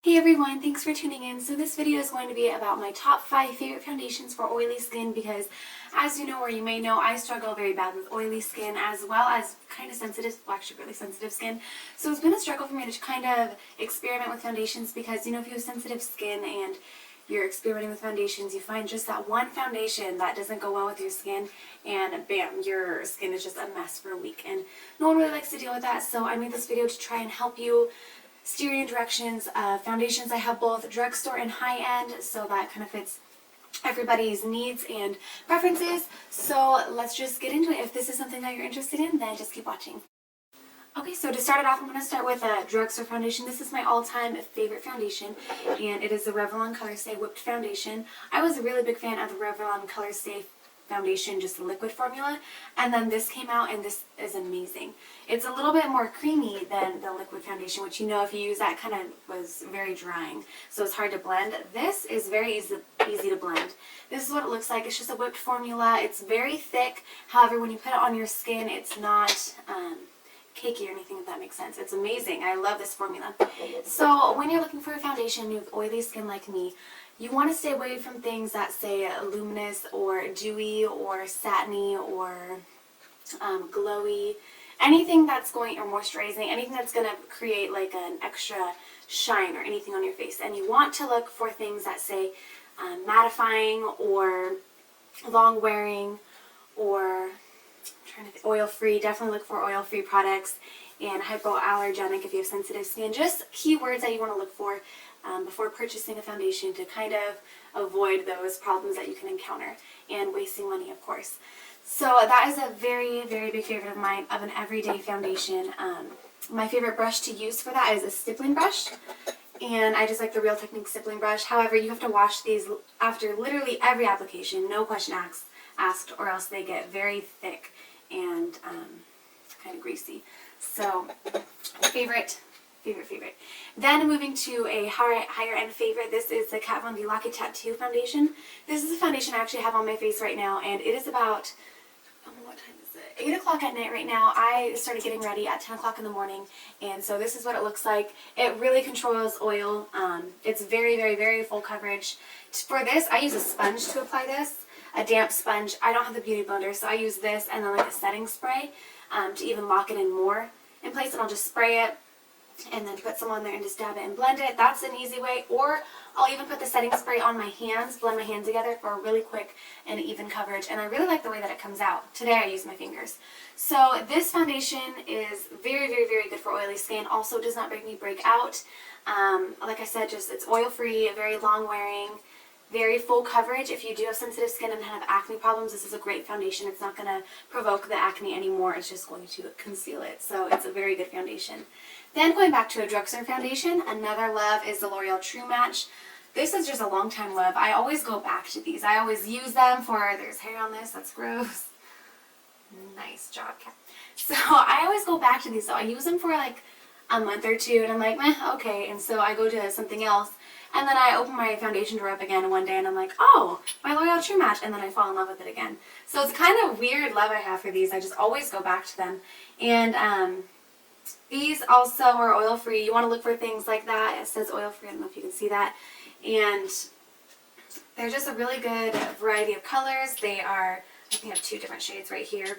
Hey everyone, thanks for tuning in. So this video is going to be about my top 5 favorite foundations for oily skin because as you know or you may know, I struggle very bad with oily skin as well as kind of sensitive, well actually really sensitive skin. So it's been a struggle for me to kind of experiment with foundations because if you have sensitive skin and you're experimenting with foundations, you find just that one foundation that doesn't go well with your skin and bam, your skin is just a mess for a week. And no one really likes to deal with that, so I made this video to try and help you steer you in directions. Foundations, I have both Drugstore and High-End, so that kind of fits everybody's needs and preferences. So let's just get into it. If this is something that you're interested in, then just keep watching. Okay, so to start it off, I'm going to start with a Drugstore foundation. This is my all-time favorite foundation, and it is the Revlon Colorstay Whipped Foundation. I was a really big fan of the Revlon Colorstay foundation, just the liquid formula, and then this came out and this is amazing. It's a little bit more creamy than the liquid foundation, which if you use that kind of was very drying, so it's hard to blend. This is very easy to blend. This is what it looks like. It's just a whipped formula. It's very thick, however when you put it on your skin it's not cakey or anything, if that makes sense. It's amazing. I love this formula. So when you're looking for a foundation, you have oily skin like me, you want to stay away from things that say luminous or dewy or satiny or glowy. Anything that's going, or moisturizing, anything that's going to create like an extra shine or anything on your face. And you want to look for things that say mattifying or long wearing or oil-free. Definitely look for oil-free products and hypoallergenic if you have sensitive skin. Just keywords that you want to look for before purchasing a foundation to kind of avoid those problems that you can encounter and wasting money, of course. So that is a very, very big favorite of mine of an everyday foundation. My favorite brush to use for that is a stippling brush, and I just like the Real Technique stippling brush. However, you have to wash these after literally every application, no question asked, or else they get very thick and kind of greasy. So favorite. Then moving to a higher end favorite, this is the Kat Von D Lock-It Tattoo foundation. This is a foundation I actually have on my face right now, and it is about, what time is it? 8 o'clock at night right now. I started getting ready at 10 o'clock in the morning, and so this is what it looks like. It really controls oil. It's very, very, very full coverage. For this, I use a sponge to apply this, a damp sponge. I don't have the beauty blender, so I use this and then like a setting spray to even lock it in more in place, and I'll just spray it and then put some on there and just dab it and blend it. That's an easy way. Or I'll even put the setting spray on my hands, blend my hands together for a really quick and even coverage. And I really like the way that it comes out. Today I use my fingers. So this foundation is very, very, very good for oily skin. Also does not make me break out. Like I said, just it's oil free, very long wearing, very full coverage. If you do have sensitive skin and have acne problems, this is a great foundation. It's not going to provoke the acne anymore. It's just going to conceal it. So it's a very good foundation. Then going back to a Drugstore foundation, another love is the L'Oreal True Match. This is just a long time love. I always go back to these. I always use them for, there's hair on this, that's gross. Nice job, Kat. So I always go back to these. So I use them for like a month or two and I'm like, meh, okay. And so I go to something else. And then I open my foundation drawer up again one day and I'm like, oh, my L'Oreal True Match. And then I fall in love with it again. So it's kind of weird love I have for these. I just always go back to them. And these also are oil-free. You want to look for things like that. It says oil-free. I don't know if you can see that. And they're just a really good variety of colors. They are, I think I have 2 different shades right here.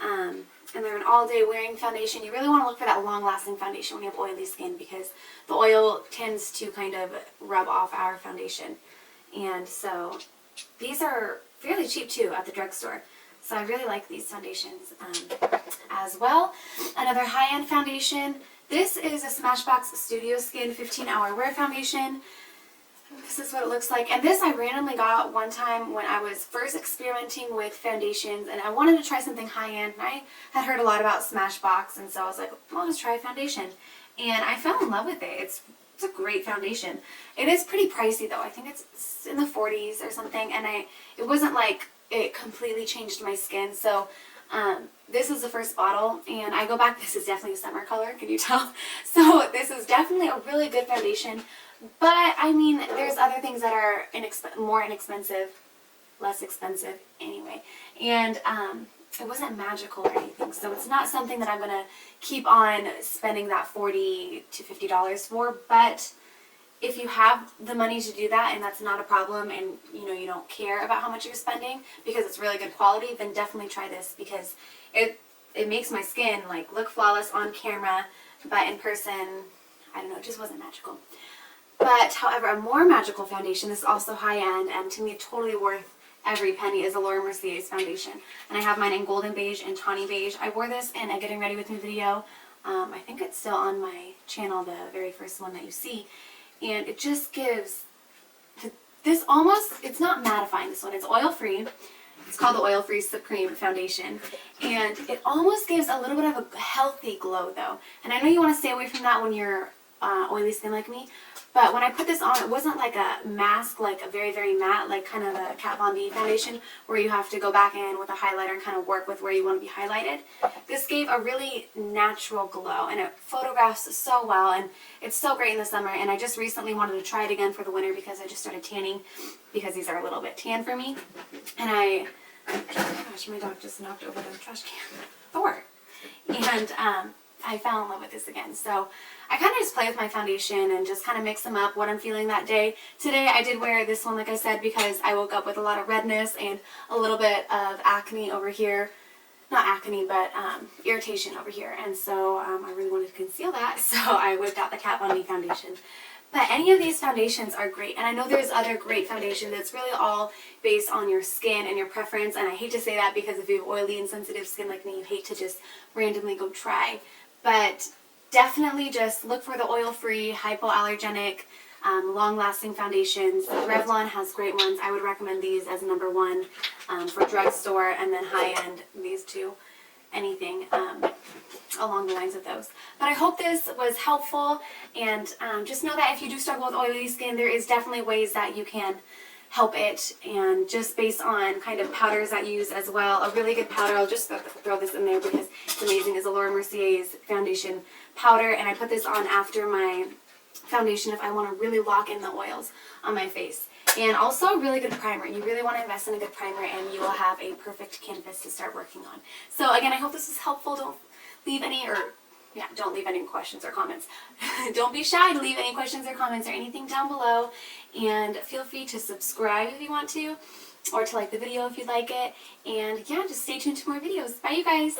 And they're an all-day wearing foundation. You really want to look for that long-lasting foundation when you have oily skin because the oil tends to kind of rub off our foundation. And so these are fairly cheap too at the drugstore. So I really like these foundations as well. Another high-end foundation. This is a Smashbox Studio Skin 15-Hour Wear Foundation. This is what it looks like. And this I randomly got one time when I was first experimenting with foundations and I wanted to try something high-end. And I had heard a lot about Smashbox, and so I was like, well, let's try a foundation. And I fell in love with it. It's a great foundation. It is pretty pricey though. I think it's in the 40s or something, and it wasn't like it completely changed my skin. So this is the first bottle, and I go back, this is definitely a summer color, can you tell? So this is definitely a really good foundation, but I mean, there's other things that are more inexpensive, less expensive anyway, and it wasn't magical or anything, so it's not something that I'm going to keep on spending that $40 to $50 for, but if you have the money to do that and that's not a problem, and you don't care about how much you're spending because it's really good quality, then definitely try this, because it makes my skin like look flawless on camera, but in person, I don't know, it just wasn't magical. But however, a more magical foundation, this is also high-end and to me totally worth every penny, is a Laura Mercier's foundation. And I have mine in golden beige and tawny beige. I wore this in a getting ready with me video. I think it's still on my channel, the very first one that you see. And it just gives this almost, it's not mattifying, this one, it's oil-free. It's called the Oil-Free Supreme Foundation. And it almost gives a little bit of a healthy glow though. And I know you want to stay away from that when you're oily skin like me. But when I put this on, it wasn't like a mask, like a very, very matte, like kind of a Kat Von D foundation where you have to go back in with a highlighter and kind of work with where you want to be highlighted. This gave a really natural glow, and it photographs so well, and it's so great in the summer. And I just recently wanted to try it again for the winter because I just started tanning, because these are a little bit tan for me. And oh my gosh, my dog just knocked over the trash can. Thor. And I fell in love with this again. So I kind of just play with my foundation and just kind of mix them up what I'm feeling that day. Today I did wear this one, like I said, because I woke up with a lot of redness and a little bit of acne over here. Not acne, but irritation over here. And so I really wanted to conceal that, so I whipped out the Kat Von D foundation. But any of these foundations are great, and I know there's other great foundations. It's really all based on your skin and your preference, and I hate to say that because if you have oily and sensitive skin like me, you hate to just randomly go try. But definitely just look for the oil-free, hypoallergenic, long-lasting foundations. Revlon has great ones. I would recommend these as #1 for drugstore, and then high-end, these two, anything along the lines of those. But I hope this was helpful, and just know that if you do struggle with oily skin, there is definitely ways that you can help it, and just based on kind of powders that you use as well. A really good powder, I'll just throw this in there because it's amazing, is a Laura Mercier's foundation powder, and I put this on after my foundation if I want to really lock in the oils on my face. And also a really good primer. You really want to invest in a good primer, and you will have a perfect canvas to start working on. So again, I hope this was helpful. Don't leave any questions or comments. Don't be shy to leave any questions or comments or anything down below, and feel free to subscribe if you want to, or to like the video if you'd like it. And yeah, just stay tuned to more videos. Bye, you guys.